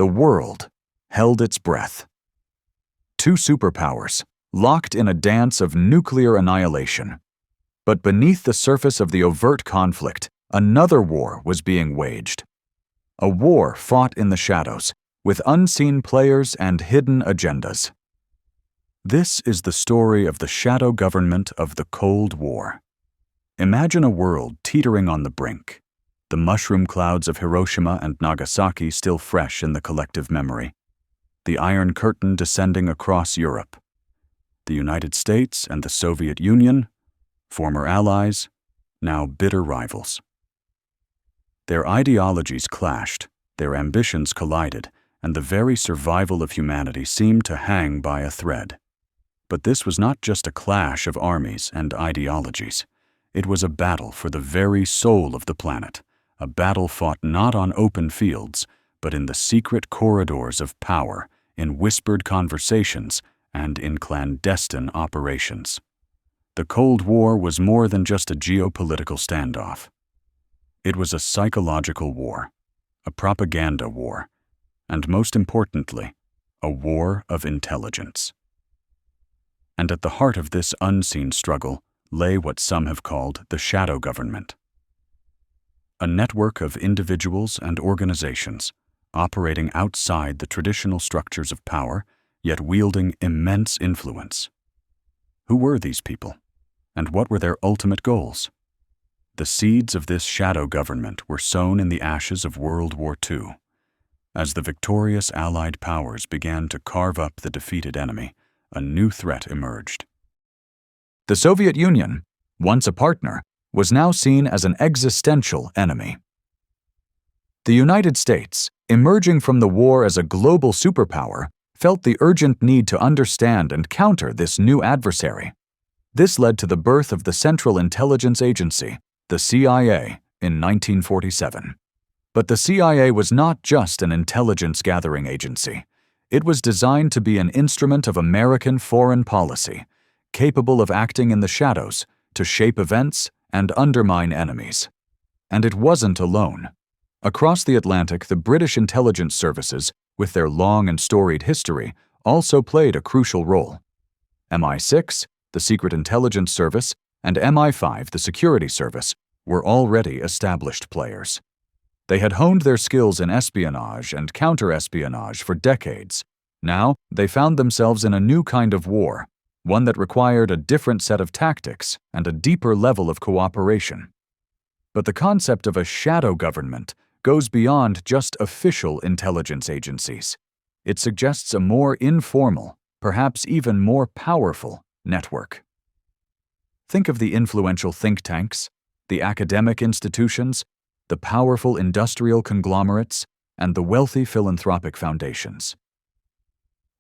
The world held its breath. Two superpowers, locked in a dance of nuclear annihilation. But beneath the surface of the overt conflict, another war was being waged. A war fought in the shadows, with unseen players and hidden agendas. This is the story of the shadow government of the Cold War. Imagine a world teetering on the brink, the mushroom clouds of Hiroshima and Nagasaki still fresh in the collective memory, the Iron Curtain descending across Europe, the United States and the Soviet Union, former allies, now bitter rivals. Their ideologies clashed, their ambitions collided, and the very survival of humanity seemed to hang by a thread. But this was not just a clash of armies and ideologies. It was a battle for the very soul of the planet, a battle fought not on open fields, but in the secret corridors of power, in whispered conversations, and in clandestine operations. The Cold War was more than just a geopolitical standoff. It was a psychological war, a propaganda war, and most importantly, a war of intelligence. And at the heart of this unseen struggle lay what some have called the shadow government. A network of individuals and organizations operating outside the traditional structures of power, yet wielding immense influence. Who were these people, and what were their ultimate goals? The seeds of this shadow government were sown in the ashes of World War II. As the victorious Allied powers began to carve up the defeated enemy, a new threat emerged. The Soviet Union, once a partner, was now seen as an existential enemy. The United States, emerging from the war as a global superpower, felt the urgent need to understand and counter this new adversary. This led to the birth of the Central Intelligence Agency, the CIA, in 1947. But the CIA was not just an intelligence-gathering agency. It was designed to be an instrument of American foreign policy, capable of acting in the shadows to shape events and undermine enemies. And it wasn't alone. Across the Atlantic, the British intelligence services, with their long and storied history, also played a crucial role. MI6, the Secret Intelligence Service, and MI5, the Security Service, were already established players. They had honed their skills in espionage and counter-espionage for decades. Now, they found themselves in a new kind of war, one that required a different set of tactics and a deeper level of cooperation. But the concept of a shadow government goes beyond just official intelligence agencies. It suggests a more informal, perhaps even more powerful, network. Think of the influential think tanks, the academic institutions, the powerful industrial conglomerates, and the wealthy philanthropic foundations.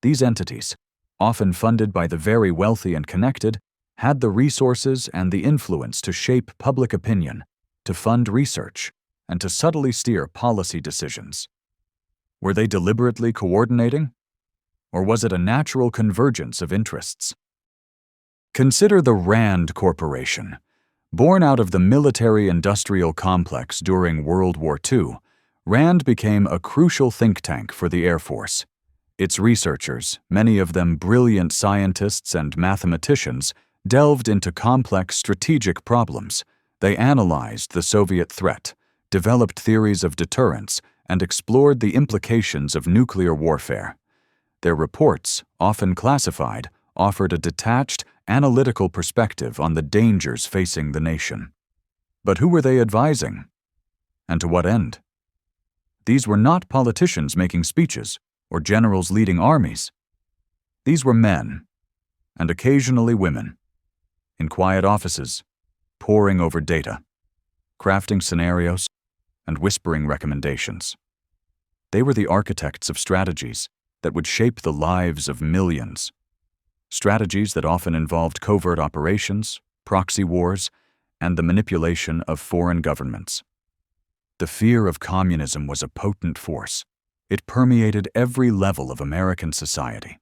These entities, often funded by the very wealthy and connected, had the resources and the influence to shape public opinion, to fund research, and to subtly steer policy decisions. Were they deliberately coordinating? Or was it a natural convergence of interests? Consider the Rand Corporation. Born out of the military-industrial complex during World War II, Rand became a crucial think tank for the Air Force. Its researchers, many of them brilliant scientists and mathematicians, delved into complex strategic problems. They analyzed the Soviet threat, developed theories of deterrence, and explored the implications of nuclear warfare. Their reports, often classified, offered a detached, analytical perspective on the dangers facing the nation. But who were they advising? And to what end? These were not politicians making speeches or generals leading armies. These were men, and occasionally women, in quiet offices, poring over data, crafting scenarios, and whispering recommendations. They were the architects of strategies that would shape the lives of millions. Strategies that often involved covert operations, proxy wars, and the manipulation of foreign governments. The fear of communism was a potent force. It permeated every level of American society.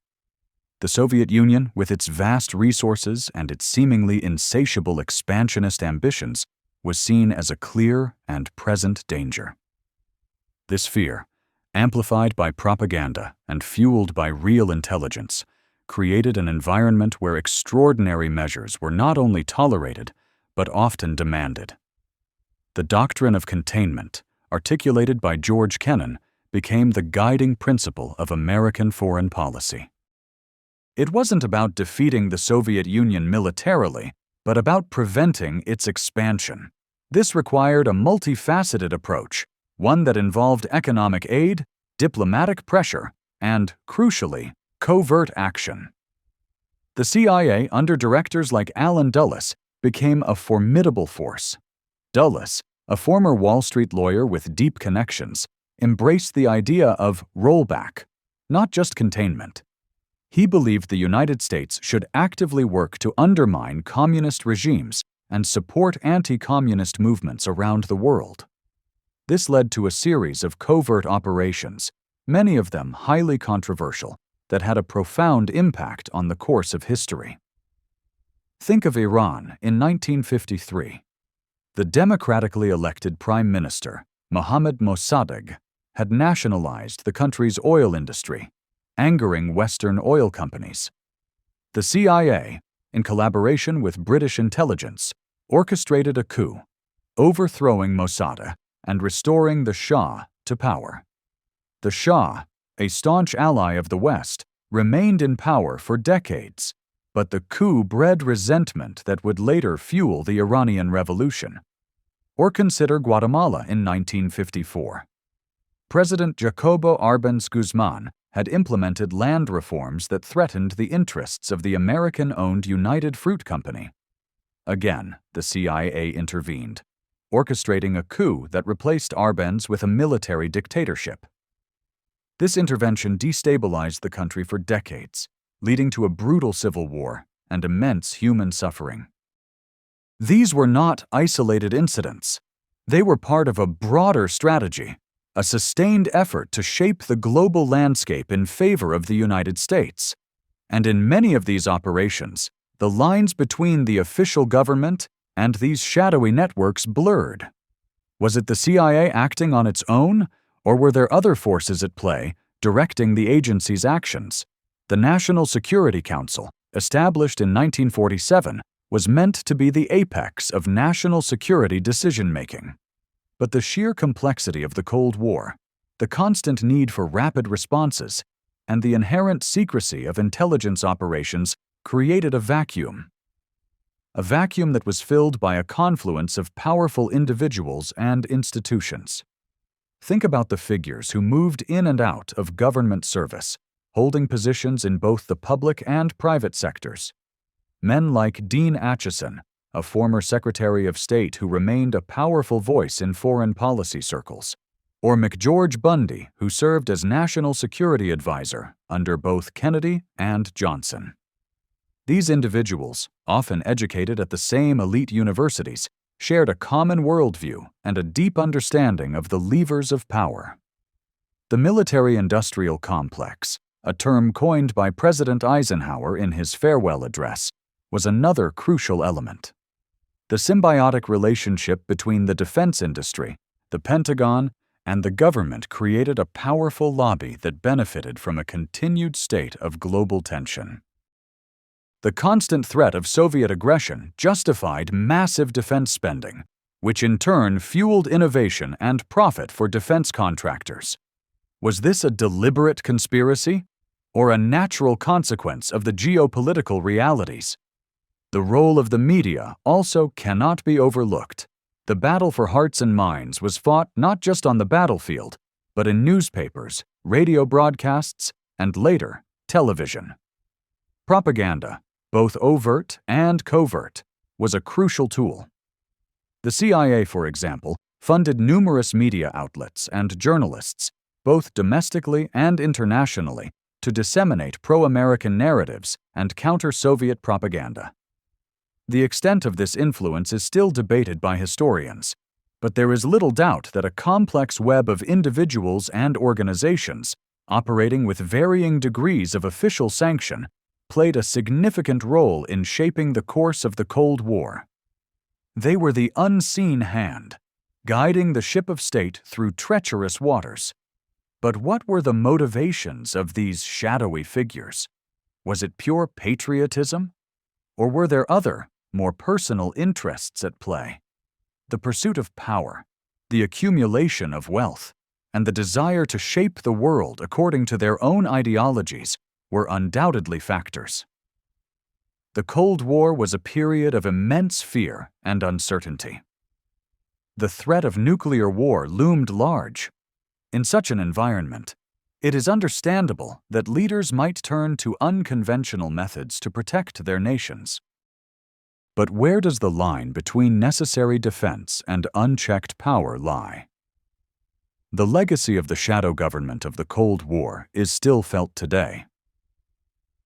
The Soviet Union, with its vast resources and its seemingly insatiable expansionist ambitions, was seen as a clear and present danger. This fear, amplified by propaganda and fueled by real intelligence, created an environment where extraordinary measures were not only tolerated, but often demanded. The doctrine of containment, articulated by George Kennan, became the guiding principle of American foreign policy. It wasn't about defeating the Soviet Union militarily, but about preventing its expansion. This required a multifaceted approach, one that involved economic aid, diplomatic pressure, and, crucially, covert action. The CIA, under directors like Allen Dulles, became a formidable force. Dulles, a former Wall Street lawyer with deep connections, embraced the idea of rollback, not just containment. He believed the United States should actively work to undermine communist regimes and support anti-communist movements around the world. This led to a series of covert operations, many of them highly controversial, that had a profound impact on the course of history. Think of Iran in 1953. The democratically elected Prime Minister, Mohammad Mossadegh, had nationalized the country's oil industry, angering Western oil companies. The CIA, in collaboration with British intelligence, orchestrated a coup, overthrowing Mossadegh and restoring the Shah to power. The Shah, a staunch ally of the West, remained in power for decades, but the coup bred resentment that would later fuel the Iranian Revolution. Or consider Guatemala in 1954. President Jacobo Arbenz Guzman had implemented land reforms that threatened the interests of the American-owned United Fruit Company. Again, the CIA intervened, orchestrating a coup that replaced Arbenz with a military dictatorship. This intervention destabilized the country for decades, leading to a brutal civil war and immense human suffering. These were not isolated incidents. They were part of a broader strategy, a sustained effort to shape the global landscape in favor of the United States. And in many of these operations, the lines between the official government and these shadowy networks blurred. Was it the CIA acting on its own, or were there other forces at play directing the agency's actions? The National Security Council, established in 1947, was meant to be the apex of national security decision-making. But the sheer complexity of the Cold War, the constant need for rapid responses, and the inherent secrecy of intelligence operations created a vacuum. A vacuum that was filled by a confluence of powerful individuals and institutions. Think about the figures who moved in and out of government service, holding positions in both the public and private sectors. Men like Dean Acheson, a former Secretary of State who remained a powerful voice in foreign policy circles, or McGeorge Bundy, who served as National Security Advisor under both Kennedy and Johnson. These individuals, often educated at the same elite universities, shared a common worldview and a deep understanding of the levers of power. The military-industrial complex, a term coined by President Eisenhower in his farewell address, was another crucial element. The symbiotic relationship between the defense industry, the Pentagon, and the government created a powerful lobby that benefited from a continued state of global tension. The constant threat of Soviet aggression justified massive defense spending, which in turn fueled innovation and profit for defense contractors. Was this a deliberate conspiracy, or a natural consequence of the geopolitical realities? The role of the media also cannot be overlooked. The battle for hearts and minds was fought not just on the battlefield, but in newspapers, radio broadcasts, and later, television. Propaganda, both overt and covert, was a crucial tool. The CIA, for example, funded numerous media outlets and journalists, both domestically and internationally, to disseminate pro-American narratives and counter Soviet propaganda. The extent of this influence is still debated by historians, but there is little doubt that a complex web of individuals and organizations, operating with varying degrees of official sanction, played a significant role in shaping the course of the Cold War. They were the unseen hand, guiding the ship of state through treacherous waters. But what were the motivations of these shadowy figures? Was it pure patriotism? Or were there other, more personal interests at play? The pursuit of power, the accumulation of wealth, and the desire to shape the world according to their own ideologies were undoubtedly factors. The Cold War was a period of immense fear and uncertainty. The threat of nuclear war loomed large. In such an environment, it is understandable that leaders might turn to unconventional methods to protect their nations. But where does the line between necessary defense and unchecked power lie? The legacy of the shadow government of the Cold War is still felt today.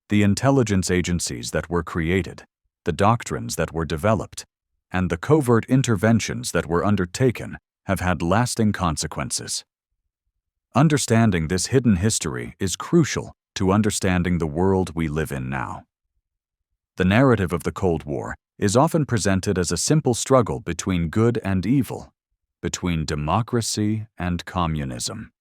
The intelligence agencies that were created, the doctrines that were developed, and the covert interventions that were undertaken have had lasting consequences. Understanding this hidden history is crucial to understanding the world we live in now. The narrative of the Cold War is often presented as a simple struggle between good and evil, between democracy and communism.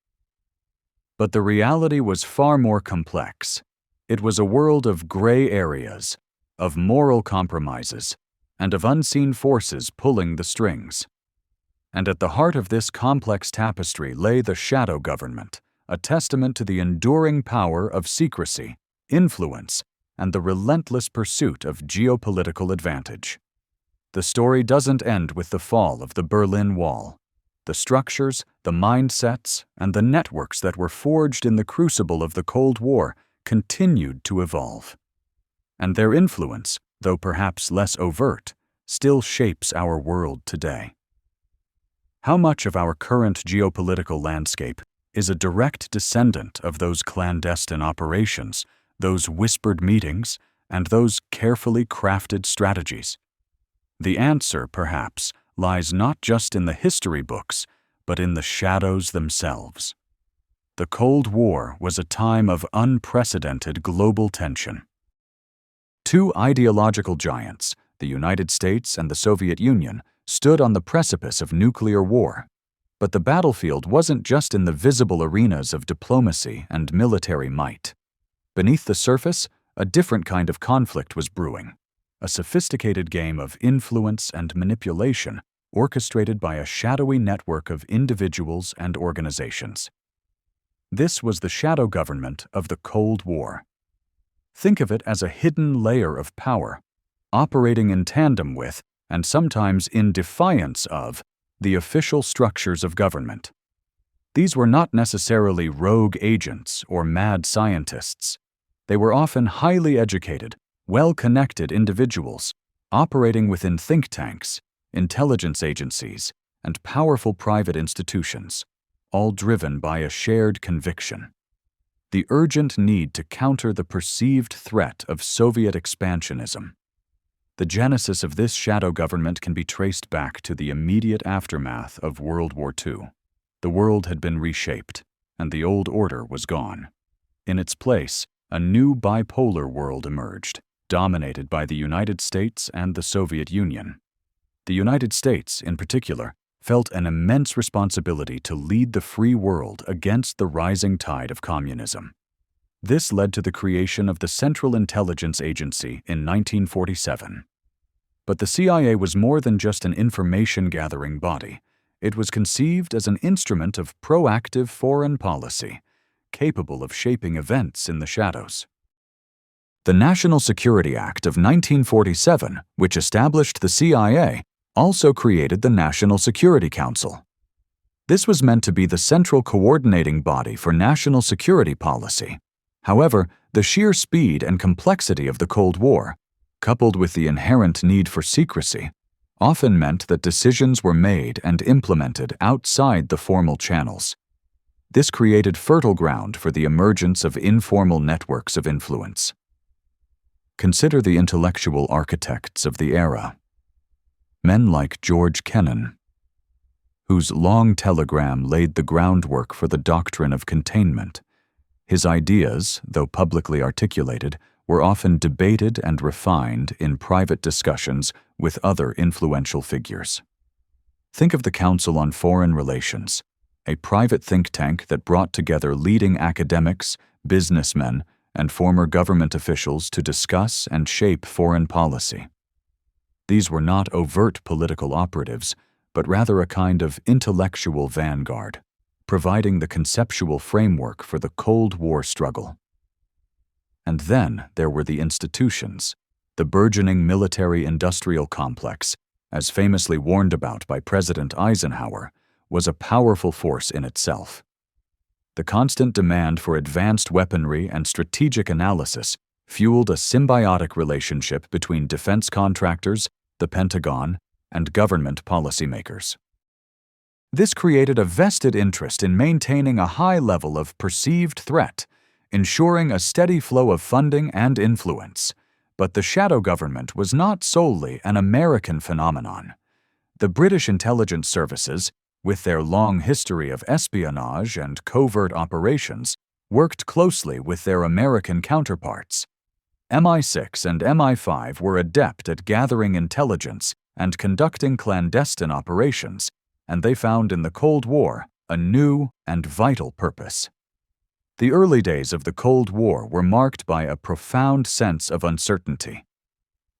But the reality was far more complex. It was a world of gray areas, of moral compromises, and of unseen forces pulling the strings. And at the heart of this complex tapestry lay the shadow government, a testament to the enduring power of secrecy, influence, and the relentless pursuit of geopolitical advantage. The story doesn't end with the fall of the Berlin Wall. The structures, the mindsets, and the networks that were forged in the crucible of the Cold War continued to evolve. And their influence, though perhaps less overt, still shapes our world today. How much of our current geopolitical landscape is a direct descendant of those clandestine operations, those whispered meetings, and those carefully crafted strategies? The answer, perhaps, lies not just in the history books, but in the shadows themselves. The Cold War was a time of unprecedented global tension. Two ideological giants, the United States and the Soviet Union, stood on the precipice of nuclear war. But the battlefield wasn't just in the visible arenas of diplomacy and military might. Beneath the surface, a different kind of conflict was brewing, a sophisticated game of influence and manipulation orchestrated by a shadowy network of individuals and organizations. This was the shadow government of the Cold War. Think of it as a hidden layer of power, operating in tandem with, and sometimes in defiance of, the official structures of government. These were not necessarily rogue agents or mad scientists. They were often highly educated, well-connected individuals, operating within think tanks, intelligence agencies, and powerful private institutions, all driven by a shared conviction: the urgent need to counter the perceived threat of Soviet expansionism. The genesis of this shadow government can be traced back to the immediate aftermath of World War II. The world had been reshaped, and the old order was gone. In its place, a new bipolar world emerged, dominated by the United States and the Soviet Union. The United States, in particular, felt an immense responsibility to lead the free world against the rising tide of communism. This led to the creation of the Central Intelligence Agency in 1947. But the CIA was more than just an information-gathering body. It was conceived as an instrument of proactive foreign policy, capable of shaping events in the shadows. The National Security Act of 1947, which established the CIA, also created the National Security Council. This was meant to be the central coordinating body for national security policy. However, the sheer speed and complexity of the Cold War, coupled with the inherent need for secrecy, often meant that decisions were made and implemented outside the formal channels. This created fertile ground for the emergence of informal networks of influence. Consider the intellectual architects of the era. Men like George Kennan, whose long telegram laid the groundwork for the doctrine of containment. His ideas, though publicly articulated, were often debated and refined in private discussions with other influential figures. Think of the Council on Foreign Relations, a private think tank that brought together leading academics, businessmen, and former government officials to discuss and shape foreign policy. These were not overt political operatives, but rather a kind of intellectual vanguard, providing the conceptual framework for the Cold War struggle. And then there were the institutions. The burgeoning military-industrial complex, as famously warned about by President Eisenhower, was a powerful force in itself. The constant demand for advanced weaponry and strategic analysis fueled a symbiotic relationship between defense contractors, the Pentagon, and government policymakers. This created a vested interest in maintaining a high level of perceived threat, ensuring a steady flow of funding and influence. But the shadow government was not solely an American phenomenon. The British intelligence services, with their long history of espionage and covert operations, worked closely with their American counterparts. MI6 and MI5 were adept at gathering intelligence and conducting clandestine operations, and they found in the Cold War a new and vital purpose. The early days of the Cold War were marked by a profound sense of uncertainty.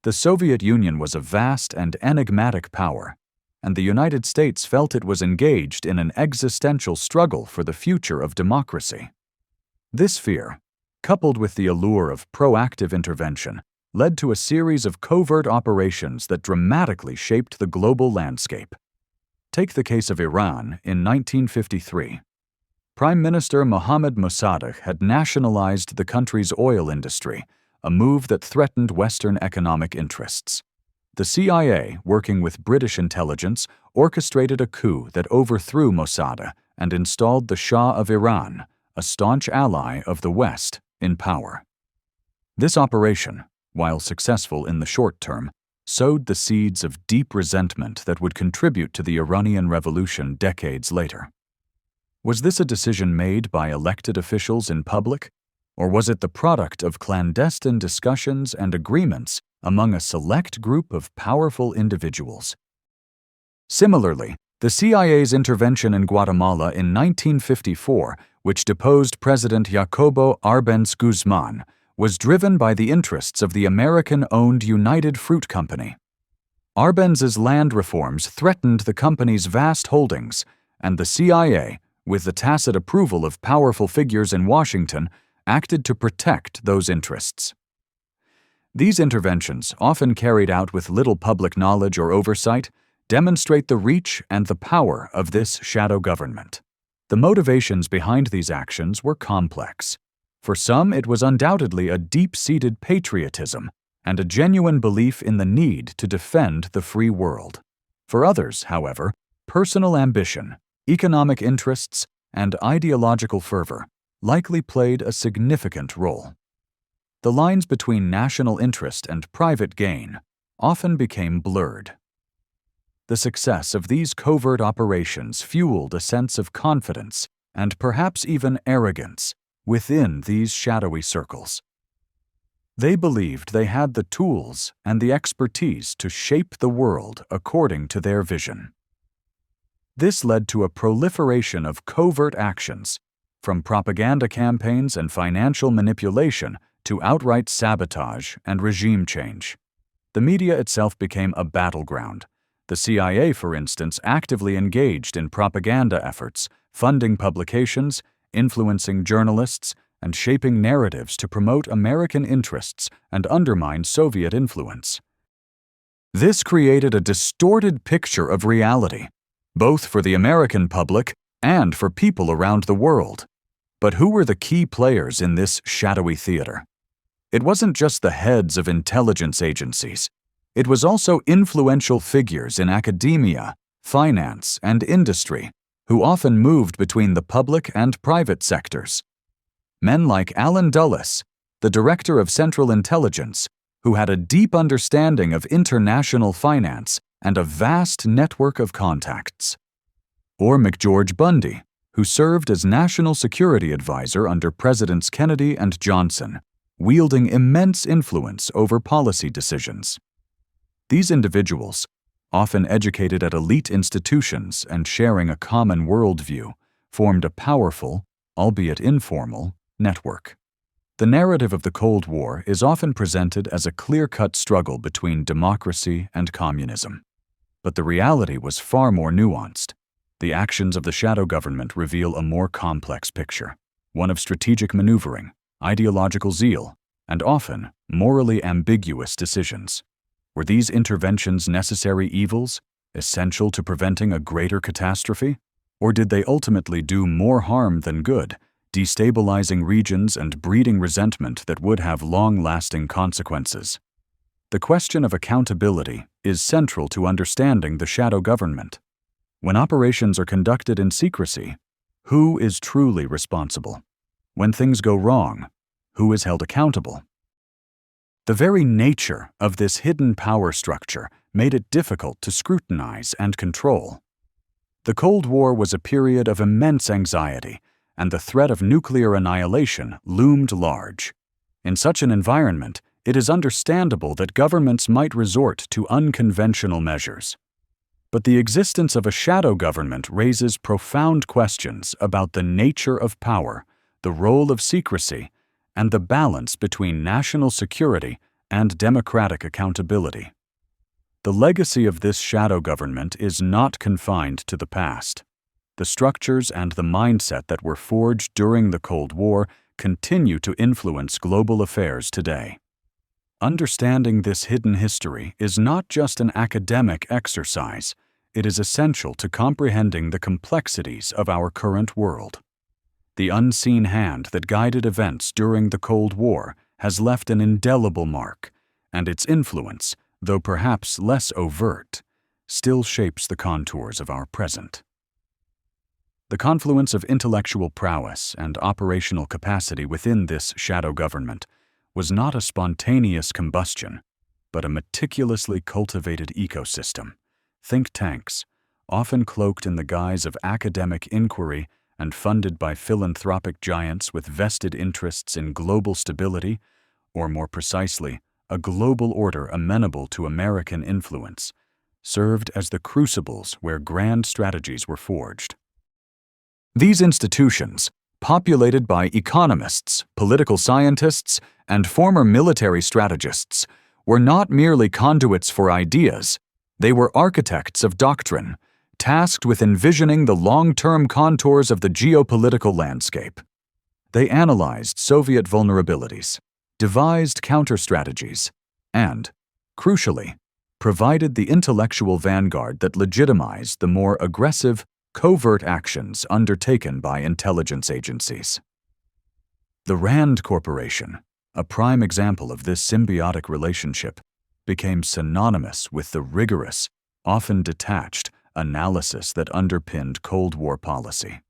The Soviet Union was a vast and enigmatic power, and the United States felt it was engaged in an existential struggle for the future of democracy. This fear, coupled with the allure of proactive intervention, led to a series of covert operations that dramatically shaped the global landscape. Take the case of Iran in 1953. Prime Minister Mohammad Mossadegh had nationalized the country's oil industry, a move that threatened Western economic interests. The CIA, working with British intelligence, orchestrated a coup that overthrew Mossadegh and installed the Shah of Iran, a staunch ally of the West, in power. This operation, while successful in the short term, sowed the seeds of deep resentment that would contribute to the Iranian Revolution decades later. Was this a decision made by elected officials in public, or was it the product of clandestine discussions and agreements among a select group of powerful individuals? Similarly, the CIA's intervention in Guatemala in 1954, which deposed President Jacobo Arbenz Guzman, was driven by the interests of the American-owned United Fruit Company. Arbenz's land reforms threatened the company's vast holdings, and the CIA, with the tacit approval of powerful figures in Washington, acted to protect those interests. These interventions, often carried out with little public knowledge or oversight, demonstrate the reach and the power of this shadow government. The motivations behind these actions were complex. For some, it was undoubtedly a deep-seated patriotism and a genuine belief in the need to defend the free world. For others, however, personal ambition, economic interests, and ideological fervor likely played a significant role. The lines between national interest and private gain often became blurred. The success of these covert operations fueled a sense of confidence and perhaps even arrogance within these shadowy circles. They believed they had the tools and the expertise to shape the world according to their vision. This led to a proliferation of covert actions, from propaganda campaigns and financial manipulation to outright sabotage and regime change. The media itself became a battleground. The CIA, for instance, actively engaged in propaganda efforts, funding publications, influencing journalists, and shaping narratives to promote American interests and undermine Soviet influence. This created a distorted picture of reality, both for the American public and for people around the world. But who were the key players in this shadowy theater? It wasn't just the heads of intelligence agencies. It was also influential figures in academia, finance, and industry who often moved between the public and private sectors. Men like Alan Dulles, the director of Central Intelligence, who had a deep understanding of international finance and a vast network of contacts. Or McGeorge Bundy, who served as National Security Advisor under Presidents Kennedy and Johnson, wielding immense influence over policy decisions. These individuals, often educated at elite institutions and sharing a common worldview, formed a powerful, albeit informal, network. The narrative of the Cold War is often presented as a clear-cut struggle between democracy and communism. But the reality was far more nuanced. The actions of the shadow government reveal a more complex picture, one of strategic maneuvering, ideological zeal, and often morally ambiguous decisions. Were these interventions necessary evils, essential to preventing a greater catastrophe? Or did they ultimately do more harm than good, destabilizing regions and breeding resentment that would have long-lasting consequences? The question of accountability is central to understanding the shadow government. When operations are conducted in secrecy, who is truly responsible? When things go wrong, who is held accountable? The very nature of this hidden power structure made it difficult to scrutinize and control. The Cold War was a period of immense anxiety, and the threat of nuclear annihilation loomed large. In such an environment, it is understandable that governments might resort to unconventional measures. But the existence of a shadow government raises profound questions about the nature of power, the role of secrecy, and the balance between national security and democratic accountability. The legacy of this shadow government is not confined to the past. The structures and the mindset that were forged during the Cold War continue to influence global affairs today. Understanding this hidden history is not just an academic exercise, it is essential to comprehending the complexities of our current world. The unseen hand that guided events during the Cold War has left an indelible mark, and its influence, though perhaps less overt, still shapes the contours of our present. The confluence of intellectual prowess and operational capacity within this shadow government was not a spontaneous combustion, but a meticulously cultivated ecosystem. Think tanks, often cloaked in the guise of academic inquiry and funded by philanthropic giants with vested interests in global stability, or more precisely, a global order amenable to American influence, served as the crucibles where grand strategies were forged. These institutions, populated by economists, political scientists, and former military strategists, were not merely conduits for ideas, they were architects of doctrine, tasked with envisioning the long-term contours of the geopolitical landscape. They analyzed Soviet vulnerabilities, devised counter-strategies, and, crucially, provided the intellectual vanguard that legitimized the more aggressive, covert actions undertaken by intelligence agencies. The Rand Corporation, a prime example of this symbiotic relationship, became synonymous with the rigorous, often detached, analysis that underpinned Cold War policy.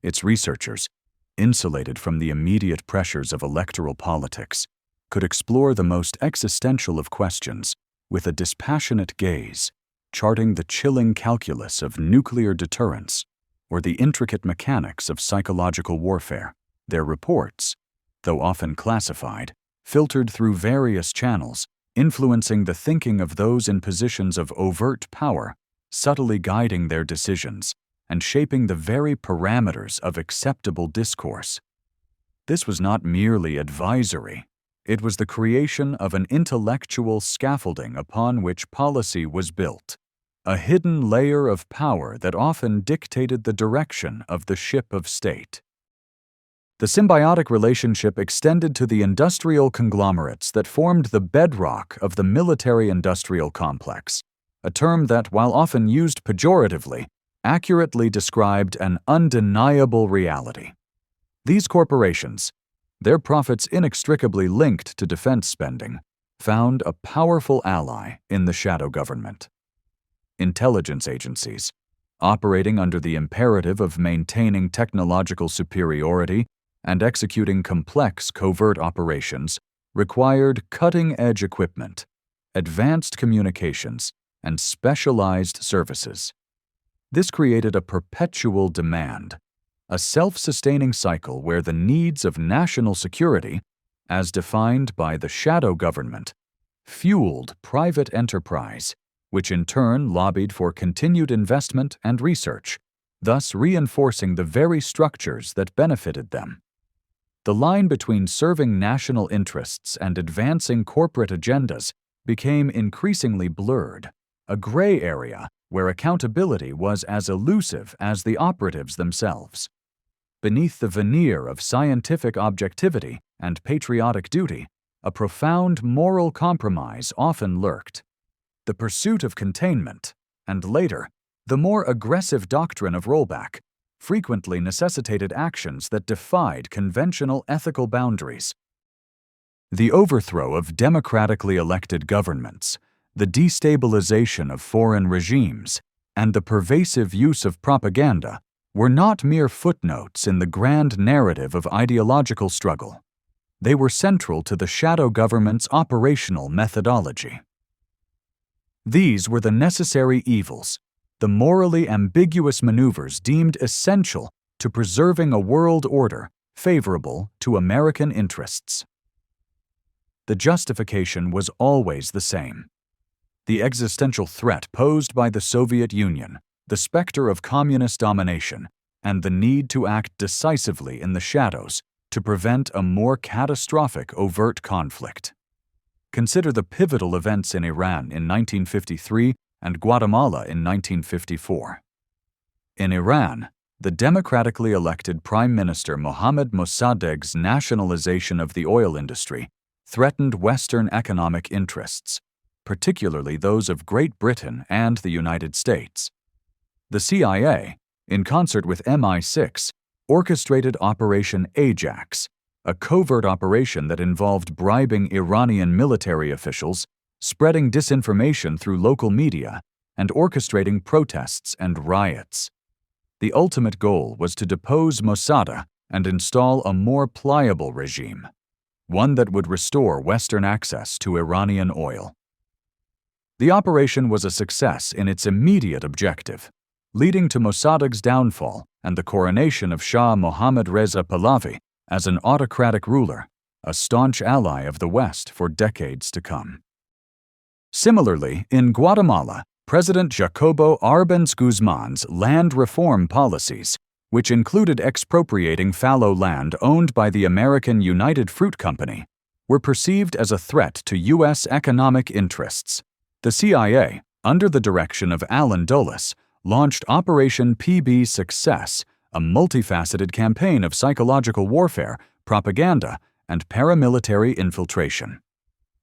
Its researchers, insulated from the immediate pressures of electoral politics, could explore the most existential of questions with a dispassionate gaze, charting the chilling calculus of nuclear deterrence or the intricate mechanics of psychological warfare. Their reports, though often classified, filtered through various channels, influencing the thinking of those in positions of overt power, subtly guiding their decisions and shaping the very parameters of acceptable discourse. This was not merely advisory. It was the creation of an intellectual scaffolding upon which policy was built, a hidden layer of power that often dictated the direction of the ship of state. The symbiotic relationship extended to the industrial conglomerates that formed the bedrock of the military-industrial complex, a term that, while often used pejoratively, accurately described an undeniable reality. These corporations, their profits inextricably linked to defense spending, found a powerful ally in the shadow government. Intelligence agencies, operating under the imperative of maintaining technological superiority and executing complex covert operations, required cutting-edge equipment, advanced communications, and specialized services. This created a perpetual demand, a self-sustaining cycle where the needs of national security, as defined by the shadow government, fueled private enterprise, which in turn lobbied for continued investment and research, thus reinforcing the very structures that benefited them. The line between serving national interests and advancing corporate agendas became increasingly blurred, a gray area where accountability was as elusive as the operatives themselves. Beneath the veneer of scientific objectivity and patriotic duty, a profound moral compromise often lurked. The pursuit of containment, and later, the more aggressive doctrine of rollback, frequently necessitated actions that defied conventional ethical boundaries. The overthrow of democratically elected governments, the destabilization of foreign regimes, and the pervasive use of propaganda were not mere footnotes in the grand narrative of ideological struggle. They were central to the shadow government's operational methodology. These were the necessary evils, the morally ambiguous maneuvers deemed essential to preserving a world order favorable to American interests. The justification was always the same. The existential threat posed by the Soviet Union, the specter of communist domination, and the need to act decisively in the shadows to prevent a more catastrophic overt conflict. Consider the pivotal events in Iran in 1953 and Guatemala in 1954. In Iran, the democratically elected Prime Minister Mohammad Mossadegh's nationalization of the oil industry threatened Western economic interests, particularly those of Great Britain and the United States. The CIA, in concert with MI6, orchestrated Operation Ajax, a covert operation that involved bribing Iranian military officials, spreading disinformation through local media, and orchestrating protests and riots. The ultimate goal was to depose Mossadegh and install a more pliable regime, one that would restore Western access to Iranian oil. The operation was a success in its immediate objective, leading to Mossadegh's downfall and the coronation of Shah Mohammad Reza Pahlavi as an autocratic ruler, a staunch ally of the West for decades to come. Similarly, in Guatemala, President Jacobo Arbenz Guzman's land reform policies, which included expropriating fallow land owned by the American United Fruit Company, were perceived as a threat to U.S. economic interests. The CIA, under the direction of Allen Dulles, launched Operation PB Success, a multifaceted campaign of psychological warfare, propaganda, and paramilitary infiltration.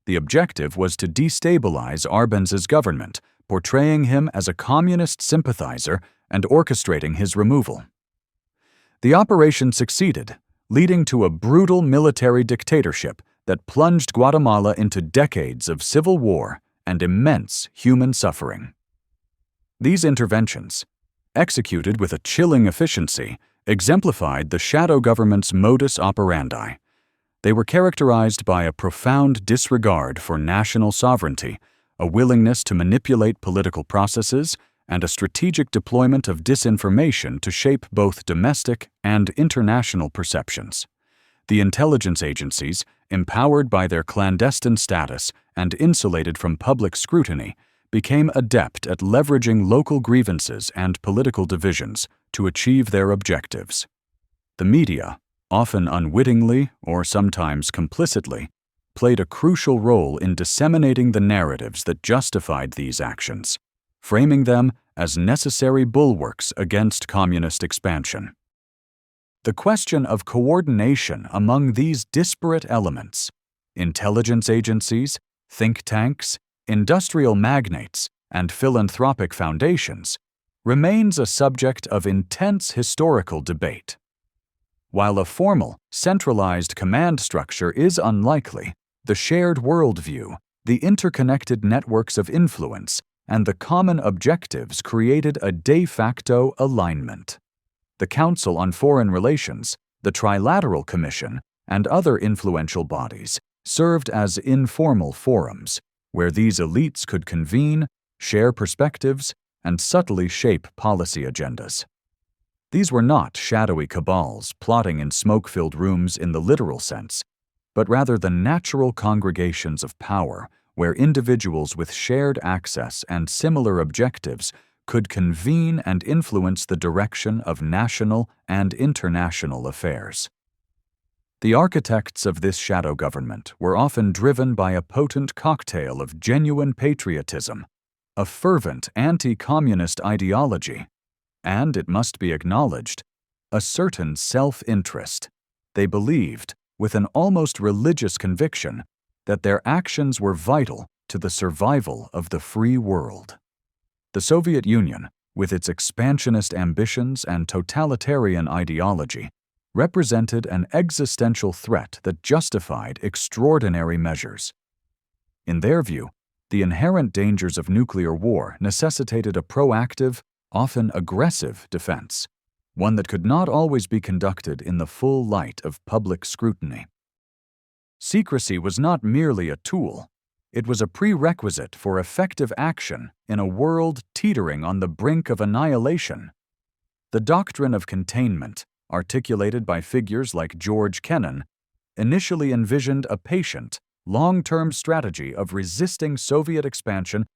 The objective was to destabilize Arbenz's government, portraying him as a communist sympathizer and orchestrating his removal. The operation succeeded, leading to a brutal military dictatorship that plunged Guatemala into decades of civil war and immense human suffering. These interventions, executed with a chilling efficiency, exemplified the shadow government's modus operandi. They were characterized by a profound disregard for national sovereignty, a willingness to manipulate political processes, and a strategic deployment of disinformation to shape both domestic and international perceptions. The intelligence agencies, empowered by their clandestine status and insulated from public scrutiny, became adept at leveraging local grievances and political divisions to achieve their objectives. The media, often unwittingly or sometimes complicitly, played a crucial role in disseminating the narratives that justified these actions, framing them as necessary bulwarks against communist expansion. The question of coordination among these disparate elements, intelligence agencies, think tanks, industrial magnates, and philanthropic foundations, remains a subject of intense historical debate. While a formal, centralized command structure is unlikely, the shared worldview, the interconnected networks of influence, and the common objectives created a de facto alignment. The Council on Foreign Relations, the Trilateral Commission, and other influential bodies served as informal forums, where these elites could convene, share perspectives, and subtly shape policy agendas. These were not shadowy cabals plotting in smoke-filled rooms in the literal sense, but rather the natural congregations of power where individuals with shared access and similar objectives could convene and influence the direction of national and international affairs. The architects of this shadow government were often driven by a potent cocktail of genuine patriotism, a fervent anti-communist ideology, and, it must be acknowledged, a certain self-interest. They believed, with an almost religious conviction, that their actions were vital to the survival of the free world. The Soviet Union, with its expansionist ambitions and totalitarian ideology, represented an existential threat that justified extraordinary measures. In their view, the inherent dangers of nuclear war necessitated a proactive, often aggressive defense, one that could not always be conducted in the full light of public scrutiny. Secrecy was not merely a tool, it was a prerequisite for effective action in a world teetering on the brink of annihilation. The doctrine of containment, articulated by figures like George Kennan, initially envisioned a patient, long-term strategy of resisting Soviet expansion